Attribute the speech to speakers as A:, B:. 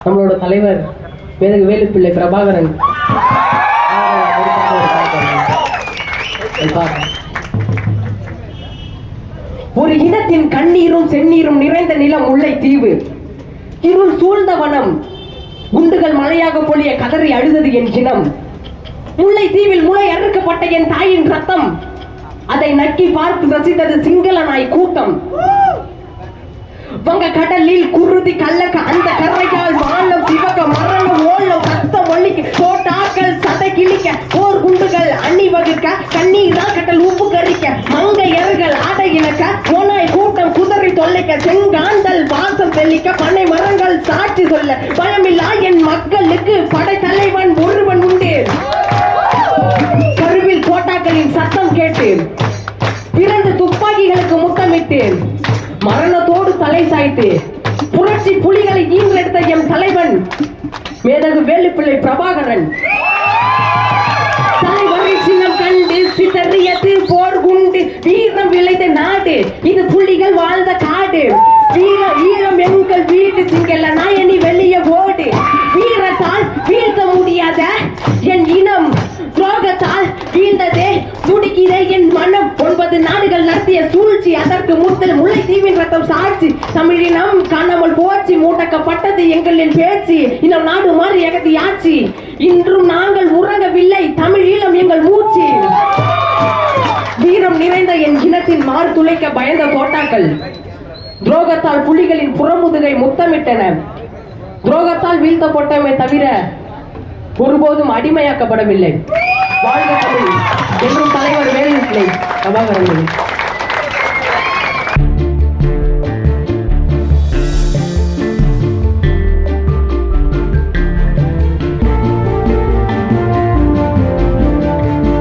A: நம்மளோட தலைவர் வேலுப்பிள்ளை பிரபாகரன் ஒரு இனத்தின் கண்ணீரும் செந்நீரும் நிறைந்த நிலம் முல்லைத்தீவு. இருள் சூழ்ந்த வனம், குண்டுகள் மழையாக பொழிய கதறி அழுதது என் இனம். முல்லைத்தீவில் முளை அறுக்கப்பட்ட என் தாயின் ரத்தம், அதை நக்கி பார்த்து ரசித்தது சிங்கள நாய் கூட்டம். வங்க கடலில் குருதி கள்ளக்க அந்த கரையால் வானம் சிவக மரணம் ஓலம் சத்தம் ஒழிக்க தோட்டாக்கள் சதை கிழிக்க போர் குண்டுகள் அணி வகுக்க கண்ணீரா கட்டல் உப்பு கறிக்க மங்கையர்கள் ஆடை இழக்க ஓனாய் கூட்டம் குதிரை தொல்லைக்க செங்காந்தல் வாசம் தெளிக்க பண்ணை மரங்கள் சாட்சி சொல்ல பயமில்லா என் மக்களுக்கு படை தலைவன் ஒருவன் உண்டு. கருவில் தோட்டாக்களின் சத்தம் கேட்டு இரண்டு துப்பாக்கிகளுக்கு முத்தமிட்டேன். மரணத்தோடு தலை சாய்த்து புரட்சி புலிகளை ஈன்றெடுத்த எம் தலைவன் மேதகு வேலுப்பிள்ளை பிரபாகரன். தலைவரை சின்னம் கண்டு சிதறியது போர் குண்டு வீரம் விளைந்த நாடு, இது புலிகள் வாழ்ந்த காடு. வீரம் எங்கள் வீட்டு சிங்கல்ல நாயனி வெளியே ஓடு. வீரத்தால் வீழ்த்த முடியாத என் இனம், துரோகத்தால் வீழ்ந்ததே துடிக்கிறே என் மனம். 9 நாடுகள் நடத்திய சூழ்ச்சி, அதற்கு முதல் முல்லைத்தீவின் ரத்தம் சாட்சி. தமிழினம் காணாமல் போச்சு, மூட்டக்கப்பட்டது எங்களின் பேச்சு. இன்னும் நாடு மாறி எகதி ஆட்சி, இன்றும் நாங்கள் உறங்கவில்லை, தமிழ் ஈழம் எங்கள் மூச்சு. வீரம் நிறைந்த என் இனத்தின் மாறு துளைக்க பயந்த தோட்டாக்கள் துரோகத்தால் புலிகளின் புறமுதுகை முத்தமிட்டன. துரோகத்தால் வீழ்த்தப்பட்டமே தவிர ஒருபோதும் அடிமையாக்கப்படவில்லை. வாழ்க தமிழ் என்றும் தலைவர் வேலுப்பிள்ளை பிரபாகரன்.